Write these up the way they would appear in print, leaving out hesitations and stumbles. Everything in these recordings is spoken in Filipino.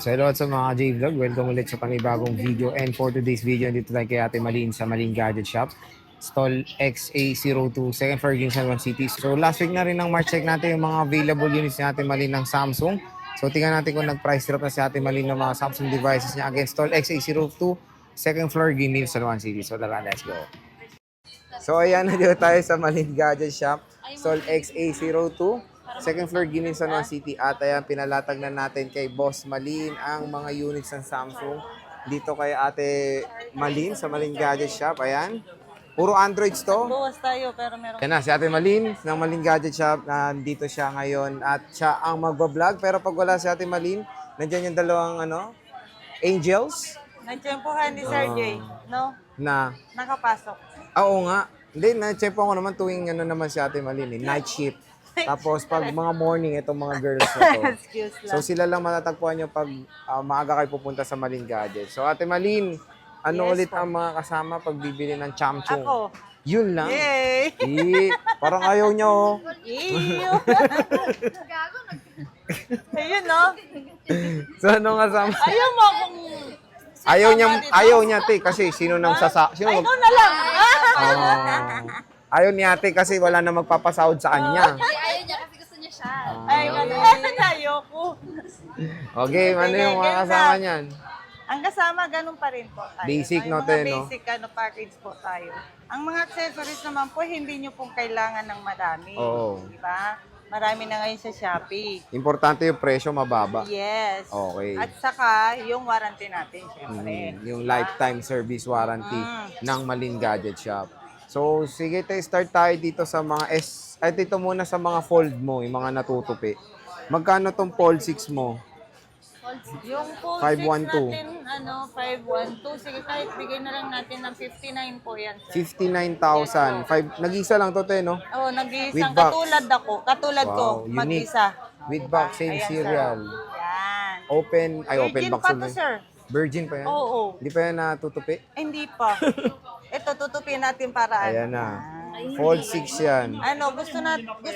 So hello sa mga J-Vlog, welcome ulit sa panibagong video. And for today's video, dito tayo kay Ate Malin sa Malin Gadget Shop. Stall XA02, second floor, San Juan City. So last week na rin ng March, check natin yung mga available units ni Ate Malin ng Samsung. So tingnan natin kung nag-price drop na si Ate Malin ng mga Samsung devices niya. Again, Stall XA02, second floor, San Juan City. So tara, let's go. So ayan, nandito tayo sa Malin Gadget Shop. Stall XA02. Second floor, San Juan City. At ayan, pinalatag na natin kay Boss Malin ang mga units ng Samsung. Dito kay Ate Malin sa Malin Gadget Shop. Ayan. Puro Androids to. Buwas tayo pero meron. Yan na, si Ate Malin ng Malin Gadget Shop. Nandito siya ngayon at siya ang magbablog. Pero pag wala si Ate Malin, nandiyan yung dalawang angels. Nagtsempohan ni Sir Jay, no? Na, Nakapasok. oo nga. Hindi, na-check ko naman tuwing naman si Ate Malin. Night shift. Tapos pag mga morning, itong mga girls na to. Excuse lang. So sila lang matatagpuan nyo pag maaga kayo pupunta sa Malin Gadget. So Ate Malin, ano Yes, ulit po. ang mga kasama pag bibili ng chamchung? Ako. Yun lang. Yay! Parang ayaw nyo. Oh. Iyo! Ayun, no? So ano kasama? Ayaw mo akong... Ayaw niya te kasi sino nang sino Ay, ikaw na lang! ayaw ni ate kasi wala na magpapasahod sa kanya. Ayaw niya kasi gusto niya siya. Ay, ayoko. Okay, ano yung mga kasama niyan? Ang kasama, ganun pa rin po tayo. Basic, Ay, no, mga te, no? basic package po tayo. Ang mga accessories naman po, hindi nyo pong kailangan ng madami. Oo. Diba? Marami na ngayon sa Shopee. Importante yung presyo mababa. Yes. Okay. At saka, yung warranty natin, syempre. Yung lifetime service warranty ng Malin Gadget Shop. So, sige tayo, start tayo dito sa mga ay dito muna sa mga fold mo, yung mga natutupi. Magkano tong fold 6 mo? Yung full 512. 6 natin, 512. Sige, kahit bigay na lang natin ng 59 po yan, sir. 59,000. Nag-isa lang to, te, no? Oh, With nag-iisang box. katulad ko, Wow, unique. mag-isa. With box, same Ayan, serial. Sir. Yan. Open Virgin box pa to, ulit. sir. Virgin pa yan? Oo. Hindi pa yan natutupi? Ay, hindi pa. Ito, tutupin natin para Ayan na. Fold 6 yan. Ano, gusto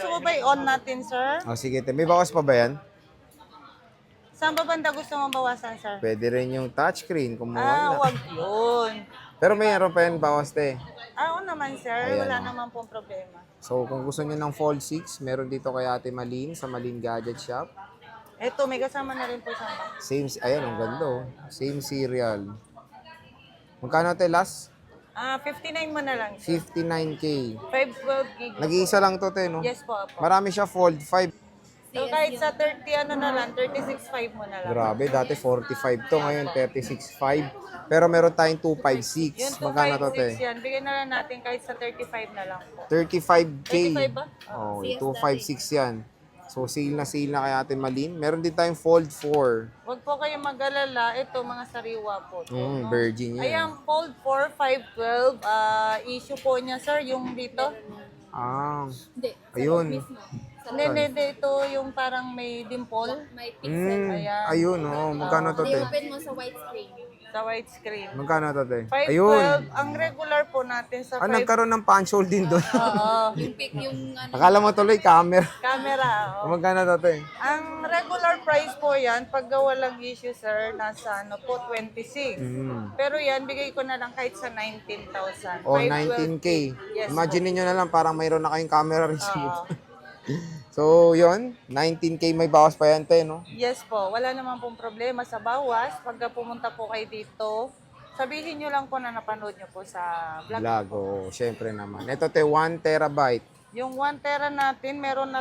mo ba i-on natin, sir? O, sige, te. May bawas pa ba yan? Saan ba banda gusto mong bawasan, sir? Pwede rin yung touchscreen kung wala. Wag yun. Pero mayroon pa yan bawas, te. Oo naman, sir. Ayan, Wala oh. naman pong problema. So, kung gusto niyo ng Fold 6, meron dito kay Ate Malin sa Malin Gadget Shop. Ito, may kasama na rin po siyang box. Ayan, ang ganda oh. Same serial. Magkano te last? 59 mo na lang, sir. 59K. 512 gig. Nag-iisa lang to te, no? Yes po, po. Marami siya Fold 5. So, kahit sa 30, na lang, 36.5 mo na lang. Grabe, dati 45 to, ngayon 36.5. Pero meron tayong Yung 256. Magkano to te? 256 yan, bigyan na lang natin kahit sa 35 na lang po. 35K. 35 ba? Oh, 256 yan. So, sale na kay Ate Malin. Meron din tayong Fold 4. Huwag po kayong mag-alala. Ito, mga sariwa po. No? Virgin yan. Ayan, Fold 4, 512. Issue po niya, sir, yung dito. Hindi. Ayun. Hindi, ito yung parang may dimple May pixel. Ayan. Ayun, oh. Magkano to te? I-open mo sa white screen. sa widescreen. Magkano to te? 512, Ayun. ang regular po natin sa Nagkaroon ng punch hole din doon. Oo, Yung pic, yung ano. Akala mo tuloy camera. camera. Oh. Magkano to te? Ang regular price po yan, pag walang issue, sir, nasa 26. Pero yan, bigay ko na lang kahit sa 19,000. O, 512. 19K. Yes, Imagine niyo na lang, parang mayroon na kayong camera rin sa Oo. mukha. So, yun. 19K may bawas pa yan, te, no? Yes po, wala naman pong problema sa bawas. Pagka pumunta po kayo dito, sabihin nyo lang po na napanood nyo po sa vlog. Vlog, oh, syempre naman. Ito, te, 1 terabyte. Yung 1 tera natin, meron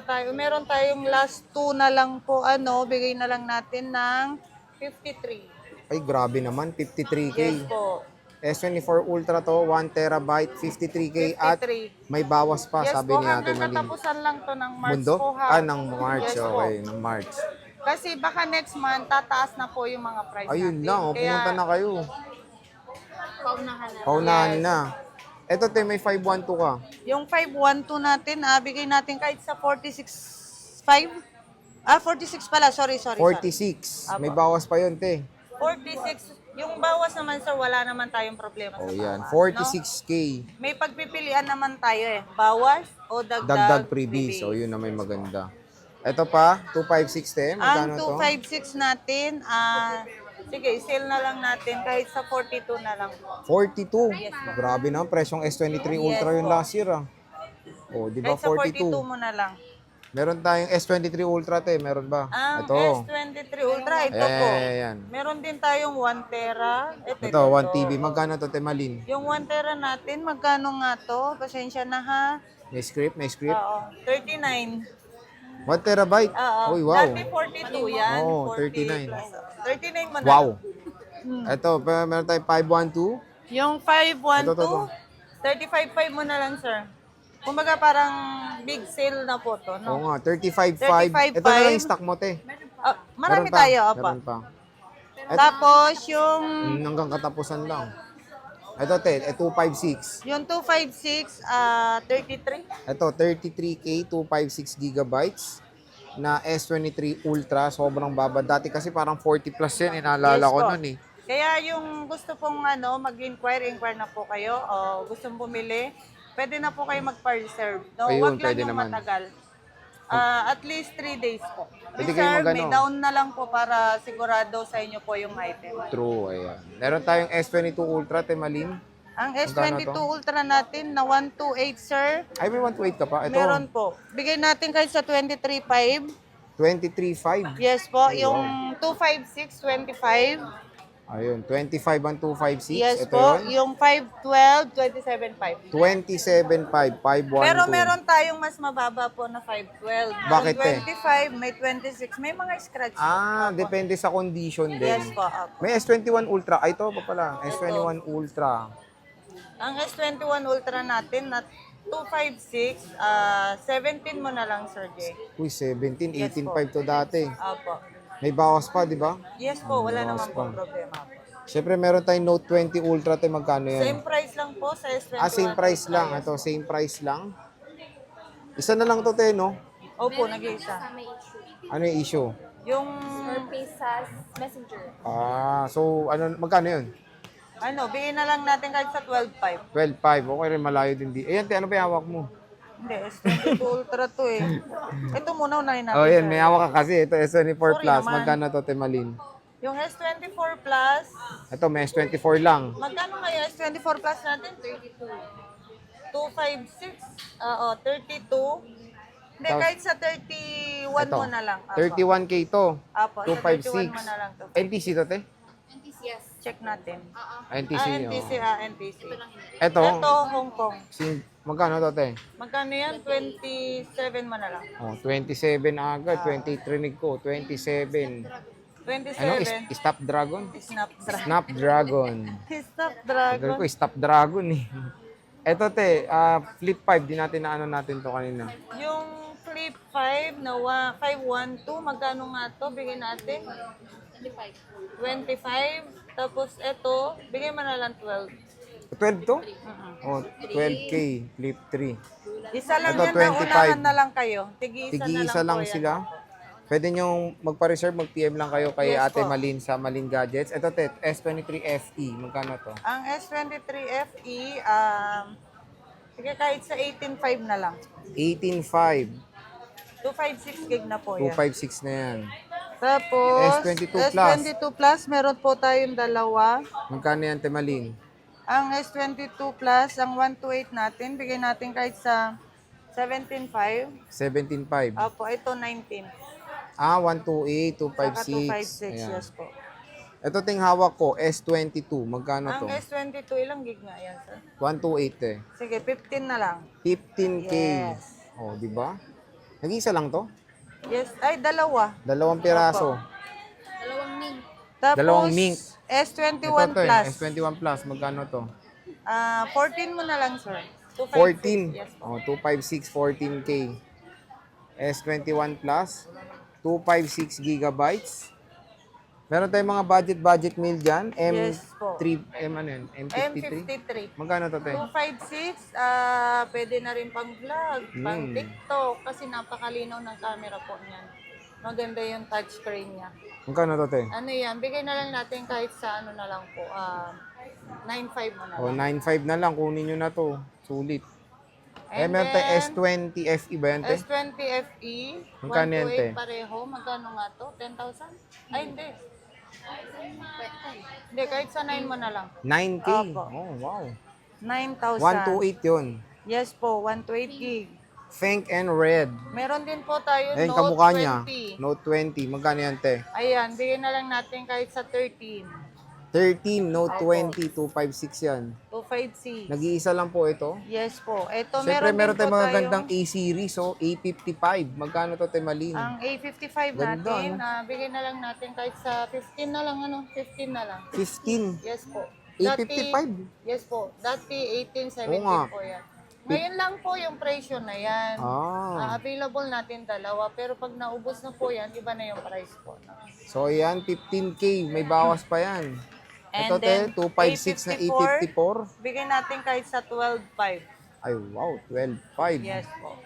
tayong last 2 na lang po, bigay na lang natin ng 53. Ay, grabe naman. 53K. Yes po, S24 Ultra to, 1 terabyte, 53K at 53. may bawas pa, Yes sabi po, ni Ate hanggang Malin. katapusan lang to ng March Mundo? po ha. Ng March, Yes po. okay, ng March. Kasi baka next month, tataas na po yung mga price Ayun natin. lang, oh, pumunta na kayo. Paunahan na. Paunahan na. Ito, te, may 512 ka. Yung 512 natin, bigay natin kahit sa 46.5. 46 pala, sorry. 46. May bawas pa yun, te. 46. Yung bawas naman, sir, wala naman tayong problema Oh, sa yan. bawas. 46K. May pagpipilian naman tayo eh. Bawas o dagdag, Dagdag freebies. So, yun na may maganda. Ito pa, 256 te. Ang Magkano to? 256 natin, sige, sale na lang natin kahit sa 42 na lang po. 42. Yes po. Grabe na, presyong S23 Ultra Yes yung po. last year ah. Oh, di ba Kahit sa 42 42? mo na lang. Meron tayong S23 Ultra te, meron ba? Ang Ito. S23 Ultra, ito po. Ayan. Meron din tayong 1 tera. Ito, 1 TB. Magkano to te, Malin? Yung 1 tera natin, magkano nga to? Pasensya na ha. May script, may script. Oo, 39. 1 terabyte. Oo. Uy, wow. Dati 42 yan. Oo, 40 39. plus. 39 mo na. Wow. Ito, meron tayong 512. Yung Ito. 512, 35.5 mo na lang, sir. Kumbaga parang big sale na po to, Oo no? nga, 35.5. 35.5. Ito na lang yung stock mo te. Marami Meron pa, tayo, apa. Meron pa. Tapos yung Hanggang katapusan lang. Ito te, 256. yung 256, 33. Ito, 33K, 256 gigabytes na S23 Ultra. Sobrang baba. Dati kasi parang 40 plus yan. Inaalala Yes ko po. nun eh. Kaya yung gusto pong mag-inquire na po kayo o gustong bumili, pwede na po kayo magpa-reserve. No? Ayun, Huwag lang pwede yung naman. matagal. At least 3 days po. Pwede kayo Reserve, may mag-ano. down na lang po para sigurado sa inyo po yung item. True, ayan. Meron tayong S22 Ultra, Temalin. Ang Magkano S22 to? Ultra natin na 128, sir, Ay, may 128 ka pa. Ito, meron po. Bigay natin kahit sa 23.5. 23.5. Yes po, yung 256, 25. Ayun, 25 ang 256. Yes Ito po, yun. yung 512, 27.5. 27.5, 512. Pero meron tayong mas mababa po na 512. Bakit, May te? 25, may 26, may mga scratch. Ah, depende sa condition din. Yes po, opo. May S21 Ultra. Ay, ito pa pala. S21 Ultra. Ang S21 Ultra natin na 256, 17 mo na lang, Sir Jay. Uy, 17, Yes 18.5 to dati. Opo. May bawas pa, di ba? Yes po, wala Bawas naman pa. po problema po. Siyempre, meron tayong Note 20 Ultra. Te, magkano yan? Same price lang po sa S21. Ah, same price lang. Ito, same price lang. Isa na lang to, te, no? Opo, Meron nag-iisa. sa may issue. Ano yung issue? Yung, Surface sa messenger. Ah, so, magkano yun? bigyan na lang natin kahit sa 12.5. 12.5. Okay rin, malayo din di. Ayan, te, ano ba yung hawak mo? Hindi, S22 Ultra to eh. Ito muna unahin natin. Oh, yan, sir. may hawak ka kasi. Ito, S24 Sorry Plus. naman. Magkano to, te, Malin? Yung S24 Plus, Ito, may S24 lang. magkano kaya S24 Plus natin? 32. 256, 32. Hindi, Tapos, kahit sa 31 Ito, mo na lang. Apo. 31K to. Apo, sa 31 mo 256. na lang to. NTC to, te? Yes. Check natin. NTC, NTC, oh. NTC. Ito, Ito, Hong Kong. magkano to, te? Magkano yan? 27 mo na lang. Oh, 27 agad. 23 nig ko. 27. 27. Ano? Snapdragon? Snapdragon. Snapdragon. Snapdragon. Tagal ko, Snapdragon eh. Ito, te, Flip 5. Di natin na ano natin to kanina. Yung Flip 5 na 512, magkano nga to? Bigyan natin. 25. Tapos ito, bigyan mo na lang 12. 12 to? Oh, 12K. Flip 3. Isa lang Ito, yan, naunahan 25. na lang kayo. Tigi-isa Tig-isa na lang, lang po yan. sila. Pwede nyo magpa-reserve, mag-PM lang kayo kay Yes Ate po. Malin sa Malin Gadgets. Ito, te, S23 FE. Magkano to? Ang S23 FE, sige kahit sa 18.5 na lang. 18.5. 256 gig na po yan. 256 na yan. Tapos, S22 Plus. S22 Plus, meron po tayong dalawa. Magkano yan, te Malin? Ang S22 Plus, ang 128 natin, bigyan natin kahit sa 17.5. 17.5. Opo, ito 19. 128, Saka 256, 256. Ayan. yes po. Ito ting hawak ko, S22. Magkano to? Ang S22, ilang gig nga yan, sir? 128 eh. Sige, 15 na lang. 15K. Yes. Oh, di ba? Nag-isa lang to? Yes, ay dalawa. Dalawang piraso. Dalawang mink. Tapos, Dalawang mink. S21 Ito to Plus. S21 Plus. Magkano to? 14 mo na lang, sir. 14. Yes po. Oh, 256, 14K. S21 Plus. 256 gigabytes. Meron tayong mga budget meal dyan. Yes po. ano yun? M53. M53. Magkano to, te? 256, pwede na rin pang vlog, pang TikTok, kasi napakalinaw ng camera po niyan. Maganda yung touchscreen niya. Magkano to, te? Ano yan, bigay na lang natin kahit sa ano na lang po, 9.5 mo na Oh, lang. 9.5 na lang. Kunin nyo na to. Sulit. Eh, meron tayo S20 FE ba yan, te? S20 FE, Magkano yan, te? 128 pareho. Magkano nga to? 10,000? Ay, hindi. Hindi, kahit sa 9 mo na lang. 9K. Opo. Oh, wow. 9,000. 128 yun. Yes po, 128 gig. Pink and red. Meron din po tayo Ayun, Note kamukha niya. 20. Note 20. Magkano yan, te? Ayan, bigyan na lang natin kahit sa 13. 13, Note Opo. 20, 256 yan. 256. Nag-iisa lang po ito. Yes po. Ito, Siyempre, meron din tayong po mga tayong- gandang A-series, so A55. Magkano to, te, Malin? Ang A55 Ganda, natin, no? bigyan na lang natin kahit sa 15 na lang, 15 na lang. 15. Yes po. A55. Yes po. Dati 18, Oo nga. 17 po yan. Ngayon lang po yung presyo na yan. Available natin dalawa, pero pag naubos na po yan, iba na yung price po. No? So, yan, 15K. May bawas pa yan. And Ito, then, te, 256 na A54. Bigyan natin kahit sa 12.5. Ay, wow, 12.5. Yes po.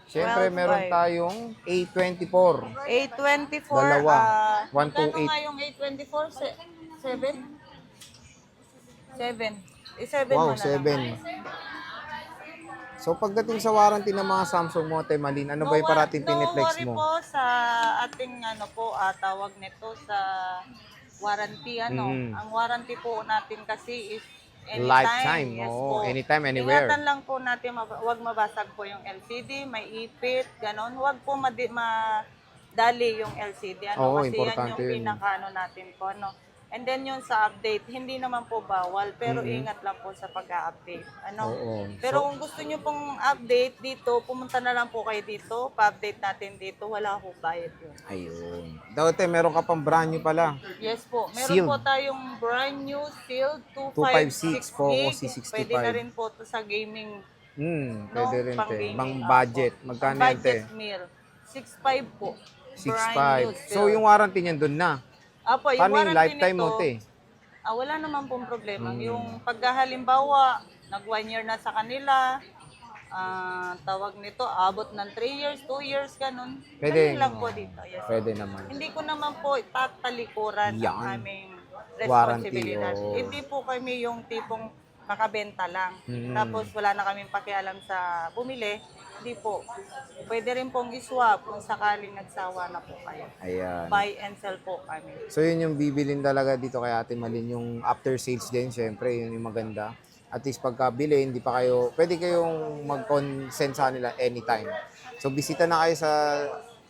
Siyempre, 12.5. meron tayong A24. A24. Dalawa. Magkano 128. nga yung A24? 7? 7. I-7 Wow, mo na 7. lang. So, pagdating sa warranty ng mga Samsung mo, te, Malin, ano ba yung parating piniflex No worry mo? po sa ating tawag nito sa warranty Ang warranty po natin kasi is anytime. Lifetime. Yes Oo, po. anytime, anywhere. Ingatan lang po natin wag mabasag po yung LCD, may ipit, ganon. Wag po madali yung LCD Oo, kasi yan importante yung yun. pinaka natin po And then yung sa update, hindi naman po bawal, pero ingat lang po sa pag-update. Oo. Pero kung gusto nyo pong update dito, pumunta na lang po kayo dito, pa-update natin dito, wala po bayad yun. Ayun. Daw, te, meron ka pang brand new pala. Yes po, meron Sealed. po tayong brand new sealed 256 256 Poco gig. C65. Pwede na rin po to sa gaming, Pwede rin, pang te. gaming. Bang budget. Opo. Magkano Pang yan, te? budget meal. 6.5 po. Brand new 6.5. So, sealed. yung warranty niyan doon na. Apo, yung Paano yung warranty lifetime mo, nito, te? wala naman pong problema. Yung pagkahalimbawa, nag 1 year na sa kanila, tawag nito, abot ng 3 years, 2 years, ganun. Pwede. Ganun lang po dito. Yes. Pwede naman. Hindi ko naman po tatalikuran Yan. ang aming Warranty, responsibilidad. oo. Hindi po kami yung tipong kakabenta lang. Tapos wala na kaming pakialam sa bumili. Hindi po. Pwede rin pong iswap kung sakaling nagsawa na po kayo. Ayan. Buy and sell po kami. So, yun yung bibilin talaga dito kay Ate Malin. Yung after sales din, syempre, yun yung maganda. At least pagka-bili, hindi pa kayo, pwede kayong mag-consent sa nila anytime. So, bisita na kayo sa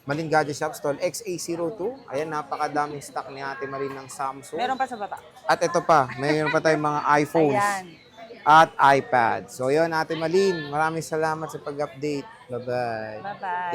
Malin Gadget Shop, stall XA02. Ayan, napakadaming stock ni Ate Malin ng Samsung. Meron pa sa baba. At ito pa, mayroon pa tayong mga iPhones Ayan. at iPad. So, yun, Ate Malin, maraming salamat sa pag-update. Bye-bye. Bye-bye.